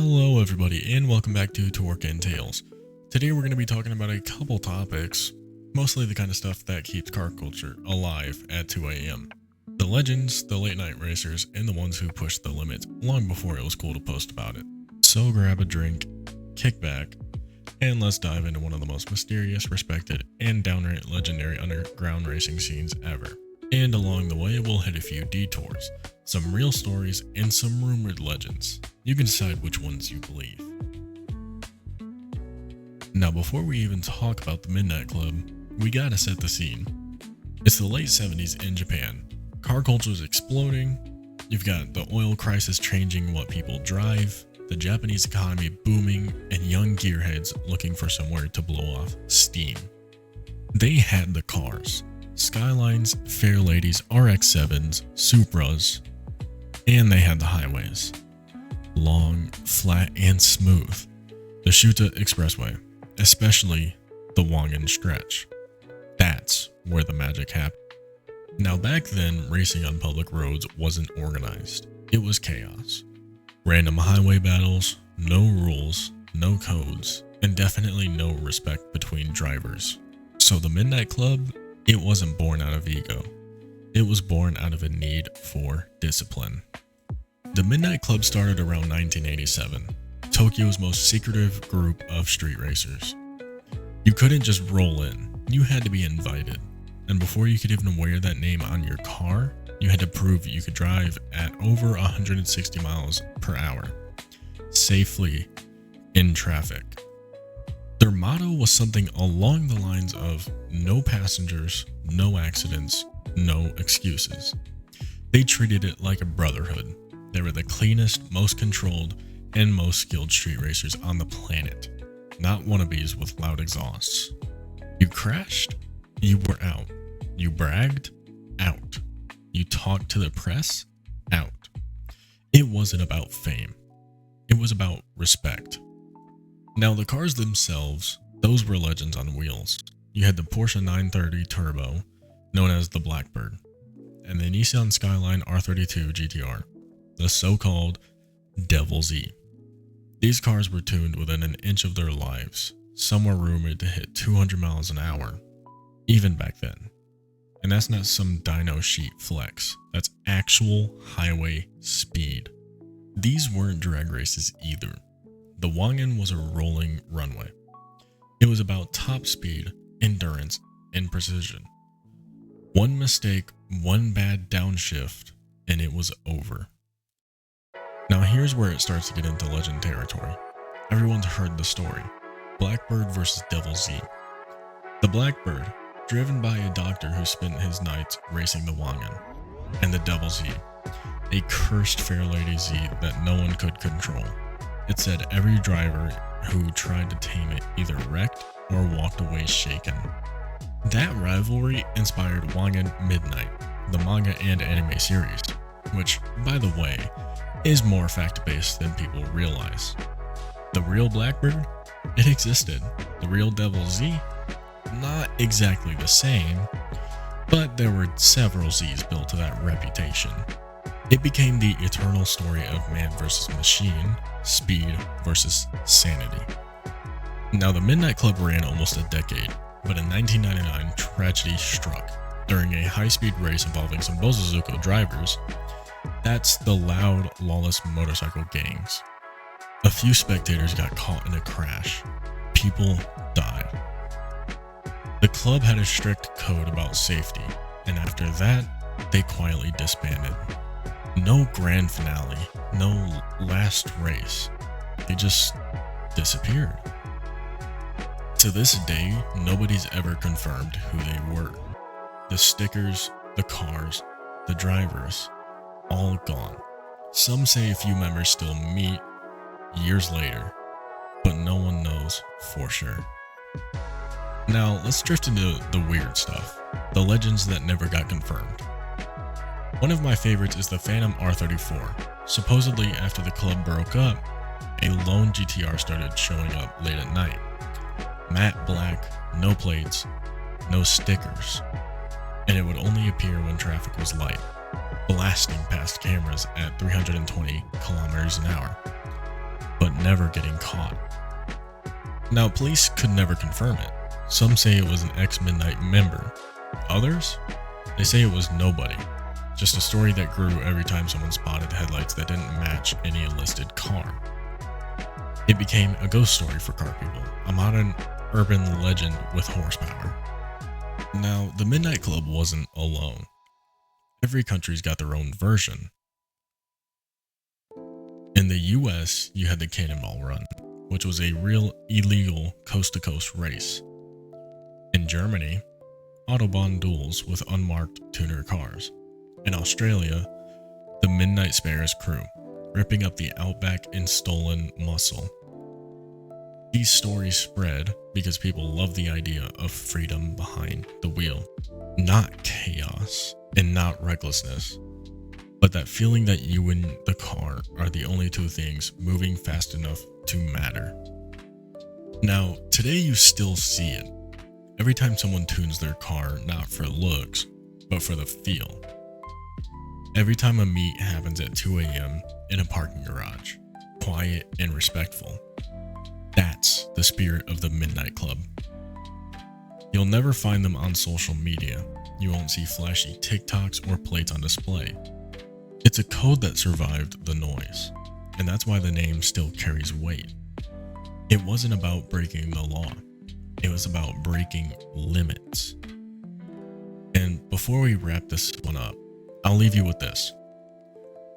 Hello everybody and welcome back to Torque and Tales. Today we're going to be talking about a couple topics, mostly the kind of stuff that keeps car culture alive at 2 a.m. The legends, the late night racers, and the ones who pushed the limits long before it was cool to post about it. So grab a drink, kick back, and let's dive into one of the most mysterious, respected, and downright legendary underground racing scenes ever. And along the way we'll hit a few detours, some real stories, and some rumored legends. You can decide which ones you believe. Now before we even talk about the Midnight Club, we gotta set the scene. It's the late 70s in Japan. Car culture is exploding. You've got the oil crisis changing what people drive, the Japanese economy booming, and young gearheads looking for somewhere to blow off steam. They had the cars. Skylines, Fairladies, RX-7s, Supras, and they had the highways. Long, flat, and smooth. The Shuta Expressway, especially the Wangan stretch. That's where the magic happened. Now back then, racing on public roads wasn't organized. It was chaos. Random highway battles, no rules, no codes, and definitely no respect between drivers. So the Midnight Club, it wasn't born out of ego. It was born out of a need for discipline. The Midnight Club started around 1987, Tokyo's most secretive group of street racers. You couldn't just roll in, you had to be invited. And before you could even wear that name on your car, you had to prove you could drive at over 160 miles per hour, safely in traffic. Their motto was something along the lines of no passengers, no accidents, no excuses. They treated it like a brotherhood. They were the cleanest, most controlled, and most skilled street racers on the planet. Not wannabes with loud exhausts. You crashed? You were out. You bragged? Out. You talked to the press? Out. It wasn't about fame. It was about respect. Now the cars themselves, those were legends on wheels. You had the Porsche 930 Turbo, known as the Blackbird, and the Nissan Skyline R32 GTR, the so-called Devil Z. These cars were tuned within an inch of their lives. Some were rumored to hit 200 miles an hour, even back then. And that's not some dyno sheet flex, that's actual highway speed. These weren't drag races either. The Wangan was a rolling runway. It was about top speed, endurance, and precision. One mistake, one bad downshift, and it was over. Now here's where it starts to get into legend territory. Everyone's heard the story. Blackbird versus Devil Z. The Blackbird, driven by a doctor who spent his nights racing the Wangan, and the Devil Z, a cursed Fairlady Z that no one could control. It said every driver who tried to tame it either wrecked or walked away shaken. That rivalry inspired Wangan Midnight, the manga and anime series, which, by the way, is more fact-based than people realize. The real Blackbird? It existed. The real Devil Z? Not exactly the same, but there were several Z's built to that reputation. It became the eternal story of man versus machine, speed versus sanity. Now the Midnight Club ran almost a decade, but in 1999 tragedy struck. During a high-speed race involving some Bozozuko drivers, that's the loud, lawless motorcycle gangs. A few spectators got caught in a crash. People died. The club had a strict code about safety, and after that, they quietly disbanded. No grand finale, no last race. They just disappeared. To this day, nobody's ever confirmed who they were. The stickers, the cars, the drivers, all gone. Some say a few members still meet years later, but no one knows for sure. Now, let's drift into the weird stuff, the legends that never got confirmed. One of my favorites is the Phantom R34. Supposedly, after the club broke up, a lone GTR started showing up late at night. Matte black, no plates, no stickers, and it would only appear when traffic was light, blasting past cameras at 320 kilometers an hour. But never getting caught. Now, police could never confirm it. Some say it was an ex-Midnight member. Others? They say it was nobody. Just a story that grew every time someone spotted headlights that didn't match any listed car. It became a ghost story for car people, a modern urban legend with horsepower. Now, the Midnight Club wasn't alone. Every country's got their own version. In the US, you had the Cannonball Run, which was a real illegal coast-to-coast race. In Germany, Autobahn duels with unmarked tuner cars. In Australia, the Midnight Spares crew, ripping up the outback in stolen muscle. These stories spread because people love the idea of freedom behind the wheel, not chaos and not recklessness, but that feeling that you and the car are the only two things moving fast enough to matter. Now, today you still see it. Every time someone tunes their car, not for looks, but for the feel. Every time a meet happens at 2 a.m. in a parking garage, quiet and respectful. That's the spirit of the Midnight Club. You'll never find them on social media. You won't see flashy TikToks or plates on display. It's a code that survived the noise, and that's why the name still carries weight. It wasn't about breaking the law. It was about breaking limits. And before we wrap this one up, I'll leave you with this.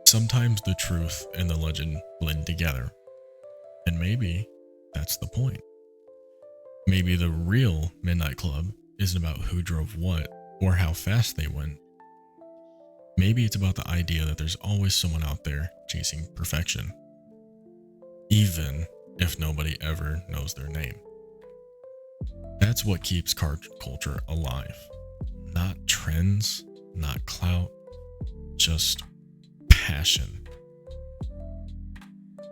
Sometimes the truth and the legend blend together. And maybe that's the point. Maybe the real Midnight Club isn't about who drove what or how fast they went. Maybe it's about the idea that there's always someone out there chasing perfection, even if nobody ever knows their name. That's what keeps car culture alive. Not trends, not clout, just passion.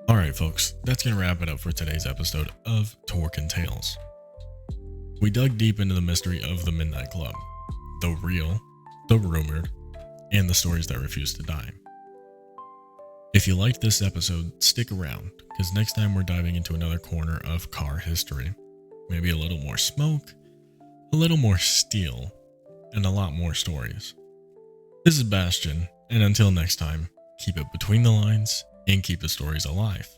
Alright folks, that's going to wrap it up for today's episode of Torque and Tales. We dug deep into the mystery of the Midnight Club, the real, the rumored, and the stories that refuse to die. If you liked this episode, stick around, because next time we're diving into another corner of car history. Maybe a little more smoke, a little more steel, and a lot more stories. This is Bastion, and until next time, keep it between the lines and keep the stories alive.